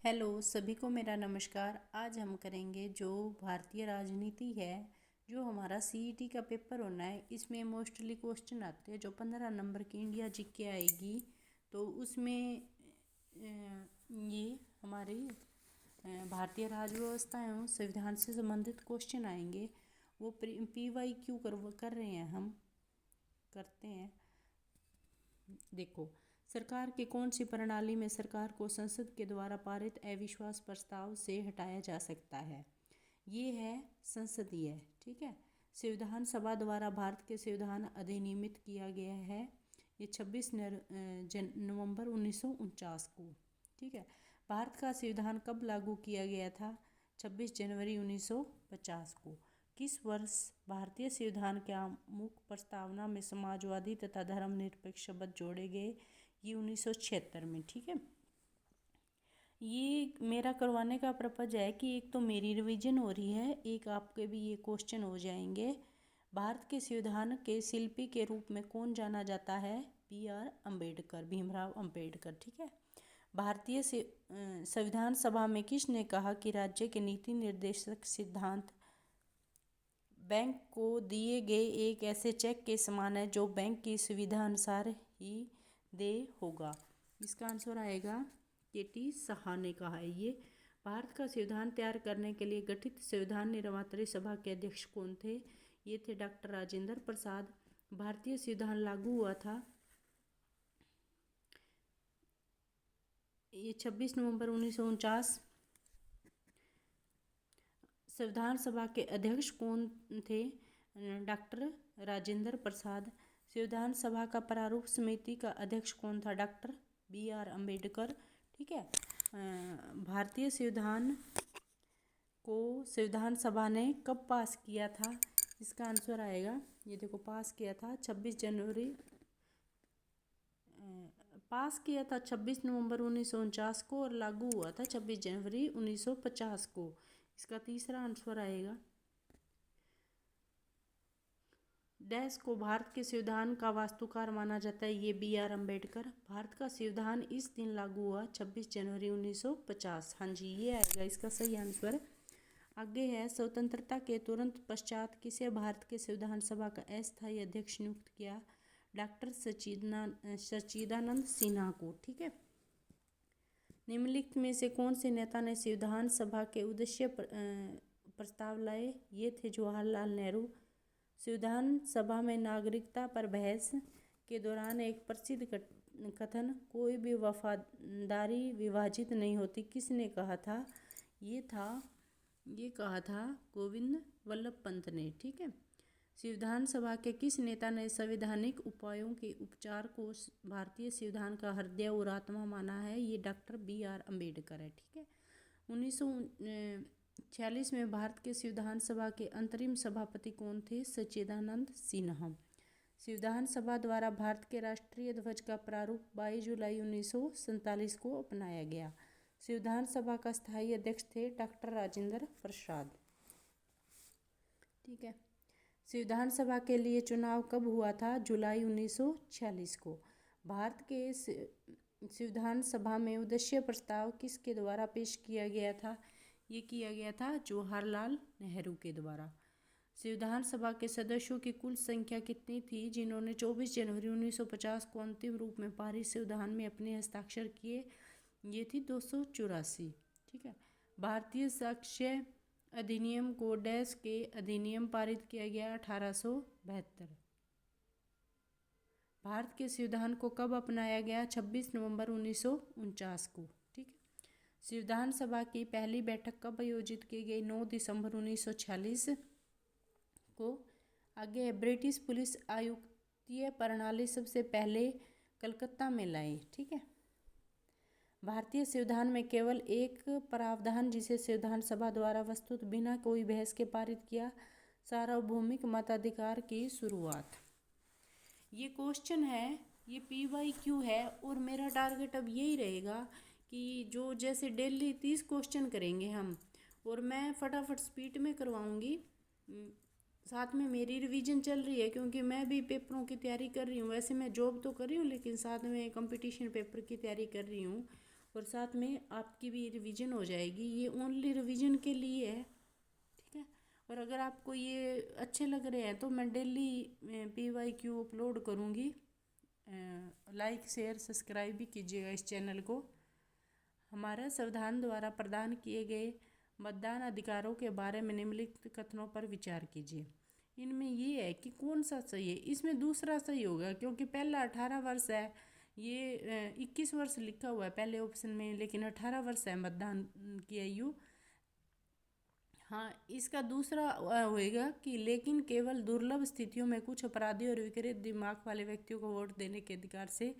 Hello सभी को मेरा नमस्कार। आज हम करेंगे जो भारतीय राजनीति है, जो हमारा सीईटी का पेपर होना है। इसमें मोस्टली क्वेश्चन आते हैं जो 15 नंबर की इंडिया जीके आएगी। तो उसमें ये हमारी भारतीय राज्य व्यवस्था एवं संविधान से संबंधित क्वेश्चन आएंगे। वो PYQ कर रहे हैं, हम करते हैं। देखो, सरकार की कौन सी प्रणाली में सरकार को संसद के द्वारा पारित अविश्वास प्रस्ताव से हटाया जा सकता है? ये है संसदीय। ठीक है। संविधान सभा द्वारा भारत के संविधान अधिनियमित किया गया है। ये 26 नवंबर 1949 को। ठीक है। भारत का संविधान कब लागू किया गया था? 26 जनवरी 1950 को। किस वर्ष भारतीय संविधान के आमुख प्रस्तावना में समाजवादी तथा धर्मनिरपेक्ष शब्द जोड़े गए? ये 1976 में। ठीक है। ये मेरा करवाने का पर्पज है कि एक तो मेरी रिवीजन हो रही है, एक आपके भी ये क्वेश्चन हो जाएंगे। भारत के संविधान के शिल्पी के रूप में कौन जाना जाता है? BR अम्बेडकर, भीमराव अम्बेडकर। ठीक है। भारतीय संविधान सभा में किसने कहा कि राज्य के नीति निर्देशक सिद्धांत बैंक को दिए गए एक ऐसे चेक के समान है जो बैंक की सुविधा अनुसार ही दे होगा? इसका आंसर आएगा KT साहा ने कहा है ये। भारत का संविधान तैयार करने के लिए गठित संविधान निर्मात्री सभा के अध्यक्ष कौन थे? ये थे डॉक्टर राजेंद्र प्रसाद। भारतीय संविधान लागू हुआ था ये 26 नवंबर 1949। संविधान सभा के अध्यक्ष कौन थे? डॉक्टर राजेंद्र प्रसाद। संविधान सभा का प्रारूप समिति का अध्यक्ष कौन था? Doctor BR Ambedkar. ठीक है। भारतीय संविधान को संविधान सभा ने कब पास किया था? इसका आंसर आएगा, ये देखो, पास किया था 26 नवंबर 1949 को और लागू हुआ था 26 जनवरी 1950 को। इसका तीसरा आंसर आएगा। डैश को भारत के संविधान का वास्तुकार माना जाता है? ये BR अम्बेडकर। भारत का संविधान इस दिन लागू हुआ 26 जनवरी 1950। हाँ जी, ये आएगा इसका सही आंसर। आगे है, स्वतंत्रता के तुरंत पश्चात किसे भारत के संविधान सभा का अस्थायी अध्यक्ष नियुक्त किया? डॉक्टर सच्चिदानंद सिन्हा को। ठीक है। निम्नलिखित में से कौन से नेता ने संविधान सभा के उद्देश्य प्रस्ताव लाए? ये थे जवाहरलाल नेहरू। संविधान सभा में नागरिकता पर बहस के दौरान एक प्रसिद्ध कथन, कोई भी वफादारी विभाजित नहीं होती, किसने कहा था? ये कहा था गोविंद वल्लभ पंत ने। ठीक है। संविधान सभा के किस नेता ने संवैधानिक उपायों के उपचार को भारतीय संविधान का हृदय और आत्मा माना है? ये डॉक्टर BR अम्बेडकर है। ठीक है। 1946 में भारत के संविधान सभा के अंतरिम सभापति कौन थे? सच्चिदानंद सिन्हा। संविधान सभा द्वारा भारत के राष्ट्रीय ध्वज का प्रारूप 22 जुलाई 1947 को अपनाया गया। संविधान सभा का स्थायी अध्यक्ष थे डॉक्टर राजेंद्र प्रसाद। ठीक है। संविधान सभा के लिए चुनाव कब हुआ था? जुलाई 1946 को। भारत के संविधान सभा में उद्देश्य प्रस्ताव किसके द्वारा पेश किया गया था? ये किया गया था जवाहरलाल नेहरू के द्वारा। संविधान सभा के सदस्यों की कुल संख्या कितनी थी जिन्होंने 24 जनवरी 1950 को अंतिम रूप में पारित संविधान में अपने हस्ताक्षर किए? ये थी 284। ठीक है। भारतीय साक्ष्य अधिनियम को डैश के अधिनियम पारित किया गया 1872। भारत के संविधान को कब अपनाया गया? 26 नवंबर 1949 को। ठीक है। संविधान सभा की पहली बैठक कब आयोजित की गई? 9 दिसंबर 1946 को। आगे है, ब्रिटिश पुलिस आयुक्तीय प्रणाली सबसे पहले कलकत्ता में लाई। ठीक है। भारतीय संविधान में केवल एक प्रावधान जिसे संविधान सभा द्वारा वस्तुतः बिना कोई बहस के पारित किया, सार्वभौमिक मताधिकार की शुरुआत। ये क्वेश्चन है, ये PYQ है और मेरा टारगेट अब यही रहेगा कि जो जैसे डेली 30 क्वेश्चन करेंगे हम, और मैं फटाफट स्पीड में करवाऊंगी। साथ में मेरी रिवीजन चल रही है क्योंकि मैं भी पेपरों की तैयारी कर रही हूँ। वैसे मैं जॉब तो कर रही हूँ लेकिन साथ में कंपटीशन पेपर की तैयारी कर रही हूँ और साथ में आपकी भी रिवीजन हो जाएगी। ये ओनली रिवीजन के लिए है, ठीक है। और अगर आपको ये अच्छे लग रहे हैं तो मैं डेली PYQ अपलोड करूँगी। लाइक शेयर सब्सक्राइब भी कीजिएगा इस चैनल को। हमारा संविधान द्वारा प्रदान किए गए मतदान अधिकारों के बारे में निम्नलिखित कथनों पर विचार कीजिए। इनमें ये है कि कौन सा सही है। इसमें दूसरा सही होगा, क्योंकि पहला 18 वर्ष है, ये 21 वर्ष लिखा हुआ है पहले ऑप्शन में, लेकिन 18 वर्ष है मतदान की आयु। हाँ, इसका दूसरा होएगा कि लेकिन केवल दुर्लभ स्थितियों में कुछ अपराधी और विकृत दिमाग वाले व्यक्तियों को वोट देने के अधिकार से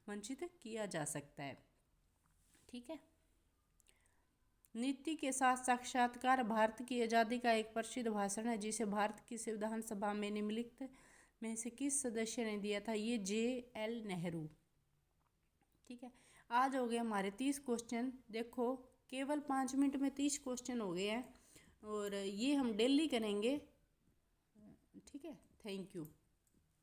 वंचित किया जा सकता है, ठीक है। नीति के साथ साक्षात्कार भारत की आज़ादी का एक प्रसिद्ध भाषण है, जिसे भारत की संविधान सभा में निम्नलिखित में से किस सदस्य ने दिया था। ये JL नेहरू, ठीक है। आज हो गए हमारे 30 क्वेश्चन। देखो केवल 5 मिनट में 30 क्वेश्चन हो गए हैं, और ये हम डेली करेंगे, ठीक है। Thank you.